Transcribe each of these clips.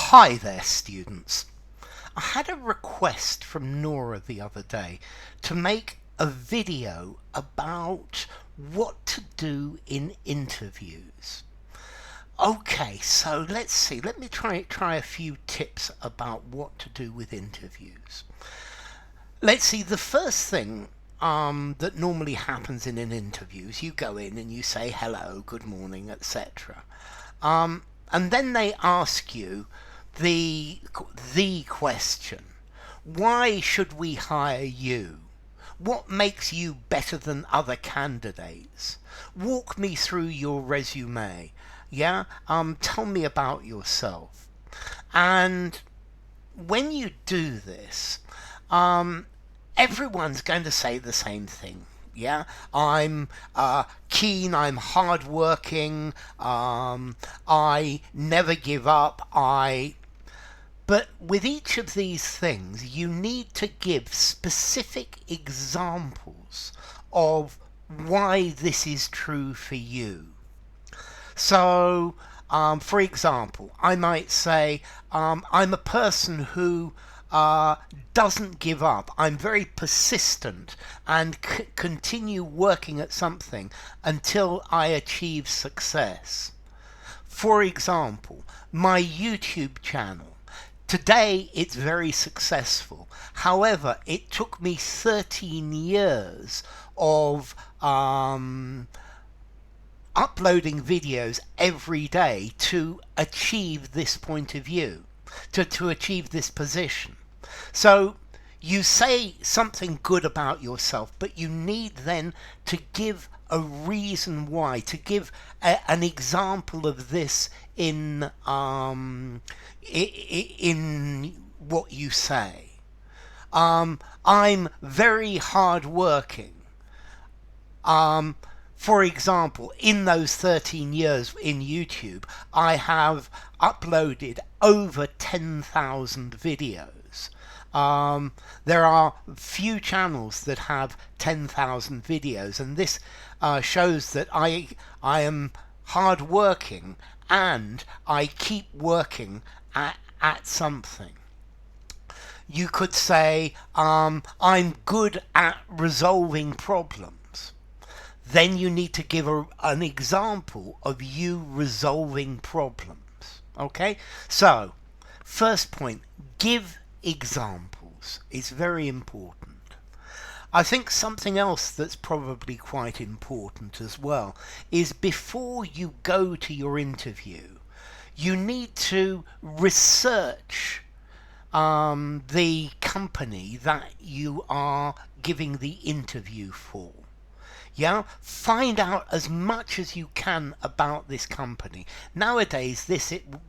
Hi there, students. I had a request from Nora the other day to make a video about what to do in interviews. Okay, so let's see. Let me try a few tips about what to do with interviews. Let's see. The first thing that normally happens in an interview is you go in and you say hello, good morning, etc. And then they ask you the question: why should we hire you? What makes you better than other candidates? Walk me through your resume. Yeah, tell me about yourself. And when you do this, everyone's going to say the same thing. Yeah, I'm keen, I'm hardworking, I never give up, But with each of these things, you need to give specific examples of why this is true for you. So, for example, I might say, I'm a person who doesn't give up. I'm very persistent and continue working at something until I achieve success. For example, my YouTube channel. Today it's very successful. However, it took me 13 years of uploading videos every day to achieve this point of view, to achieve this position. So you say something good about yourself, but you need then to give a reason why, to give an example of this in what you say. I'm very hardworking. For example, in those 13 years in YouTube, I have uploaded over 10,000 videos. There are few channels that have 10,000 videos, and this shows that I am hardworking and I keep working at something. You could say, I'm good at resolving problems. Then you need to give an example of you resolving problems. Okay? So, first point, give examples. It's very important. I think something else that's probably quite important as well is before you go to your interview, you need to research the company that you are giving the interview for. Yeah, find out as much as you can about this company. Nowadays,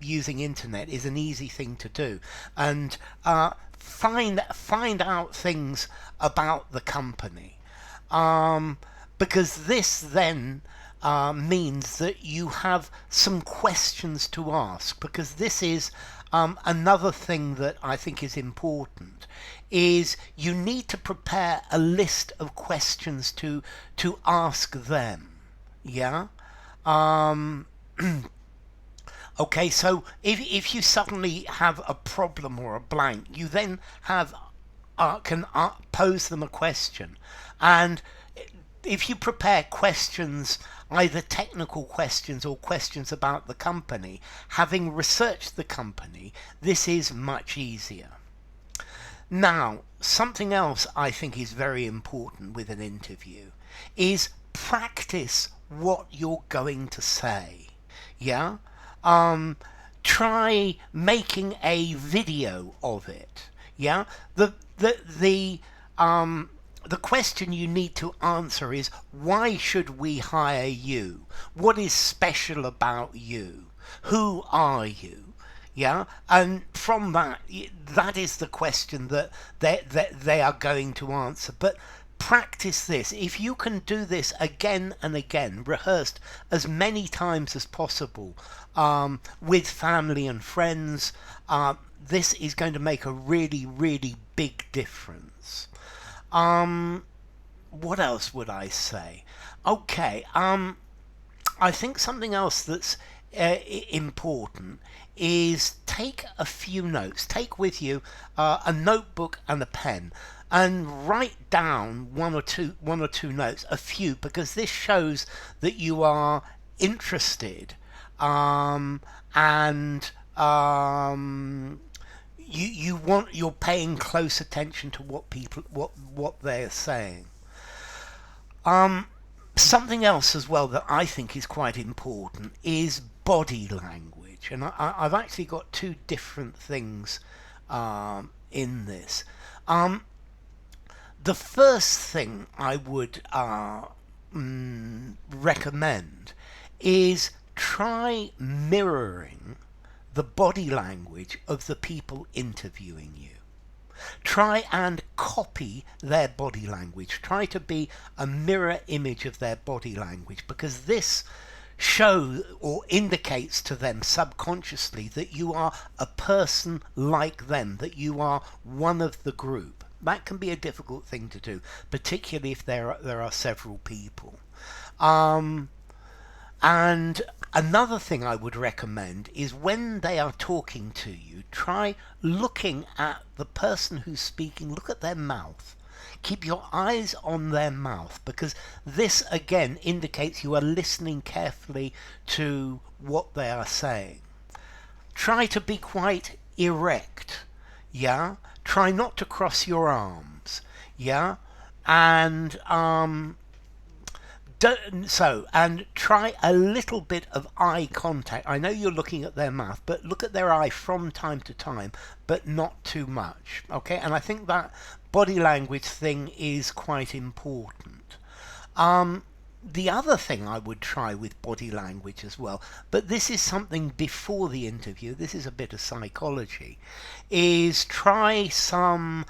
using internet is an easy thing to do, and find out things about the company, because this then means that you have some questions to ask. Because this is another thing that I think is important, is you need to prepare a list of questions to ask them. Yeah. Okay, so if you suddenly have a problem or a blank, you then can pose them a question. And if you prepare questions, either technical questions or questions about the company, having researched the company, this is much easier. Now, something else I think is very important with an interview is practice what you're going to say. Yeah? Try making a video of it. Yeah? The question you need to answer is, why should we hire you? What is special about you? Who are you? Yeah, and from that is the question that they are going to answer. But practice this. If you can do this again and again, rehearsed as many times as possible with family and friends, this is going to make a really, really big difference. What else would I say? Okay, I think something else that's important is take a few notes. Take with you a notebook and a pen, and write down one or two notes, a few, because this shows that you are interested, and you're paying close attention to what they're saying. Something else as well that I think is quite important is body language, and I've actually got two different things in this. The first thing I would recommend is try mirroring the body language of the people interviewing you. Try and copy their body language. Try to be a mirror image of their body language, because this shows or indicates to them subconsciously that you are a person like them, that you are one of the group. That can be a difficult thing to do, particularly if there are several people. And another thing I would recommend is when they are talking to you, try looking at the person who's speaking, look at their mouth. Keep your eyes on their mouth, because this again indicates you are listening carefully to what they are saying. Try to be quite erect, yeah? Try not to cross your arms, yeah? And and try a little bit of eye contact. I know you're looking at their mouth, but look at their eye from time to time, but not too much. Okay, and I think that body language thing is quite important. The other thing I would try with body language as well, but this is something before the interview, this is a bit of psychology, is try some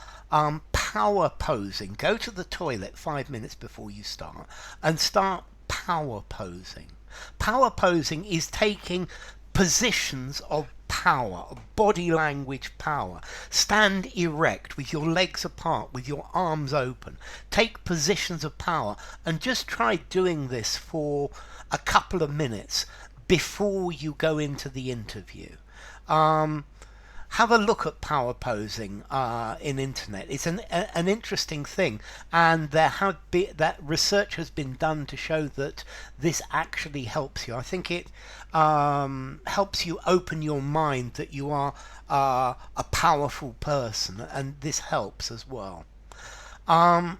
power posing. Go to the toilet 5 minutes before you start and start power posing. Power posing is taking positions of power, of body language power. Stand erect with your legs apart, with your arms open. Take positions of power, and just try doing this for a couple of minutes before you go into the interview. Have a look at power posing in internet. It's an interesting thing, and that research has been done to show that this actually helps you. I think it helps you open your mind that you are a powerful person, and this helps as well. What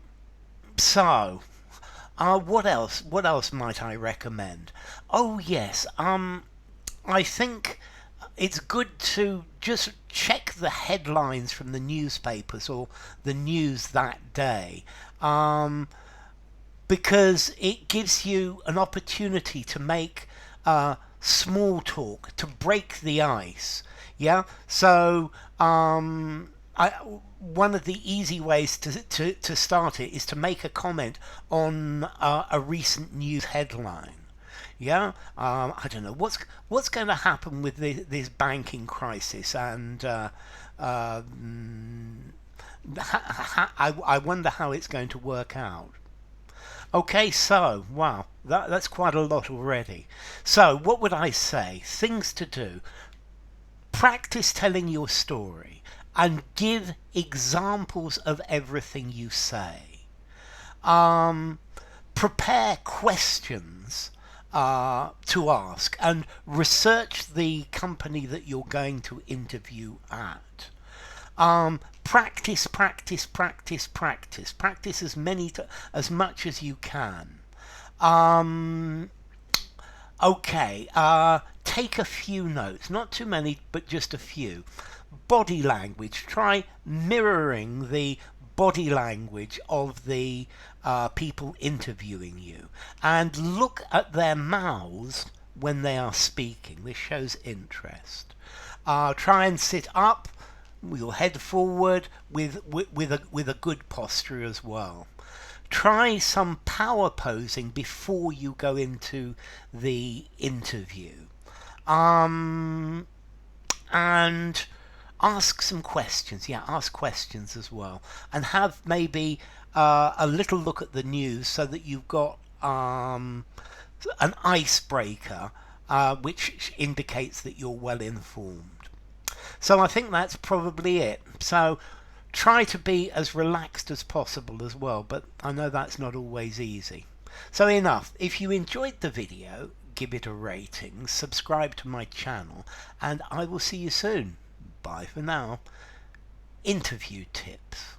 else? What else might I recommend? Oh yes, I think it's good to just check the headlines from the newspapers or the news that day, because it gives you an opportunity to make small talk, to break the ice. Yeah, so one of the easy ways to start it is to make a comment on a recent news headline. Yeah, I don't know what's going to happen with this banking crisis, and I wonder how it's going to work out. Okay, so wow, that's quite a lot already. So what would I say? Things to do: practice telling your story and give examples of everything you say. Prepare questions to ask, and research the company that you're going to interview at. Practice as much as you can. Okay, take a few notes, not too many, but just a few. Body language, try mirroring the body language of the people interviewing you, and look at their mouths when they are speaking. This shows interest. Try and sit up with your head forward, with a good posture as well. Try some power posing before you go into the interview, and ask some questions. Yeah, ask questions as well, and have maybe a little look at the news so that you've got an icebreaker, which indicates that you're well informed. So I think that's probably it. So try to be as relaxed as possible as well, but I know that's not always easy. So enough. If you enjoyed the video, give it a rating, subscribe to my channel, and I will see you soon. Bye for now. Interview tips.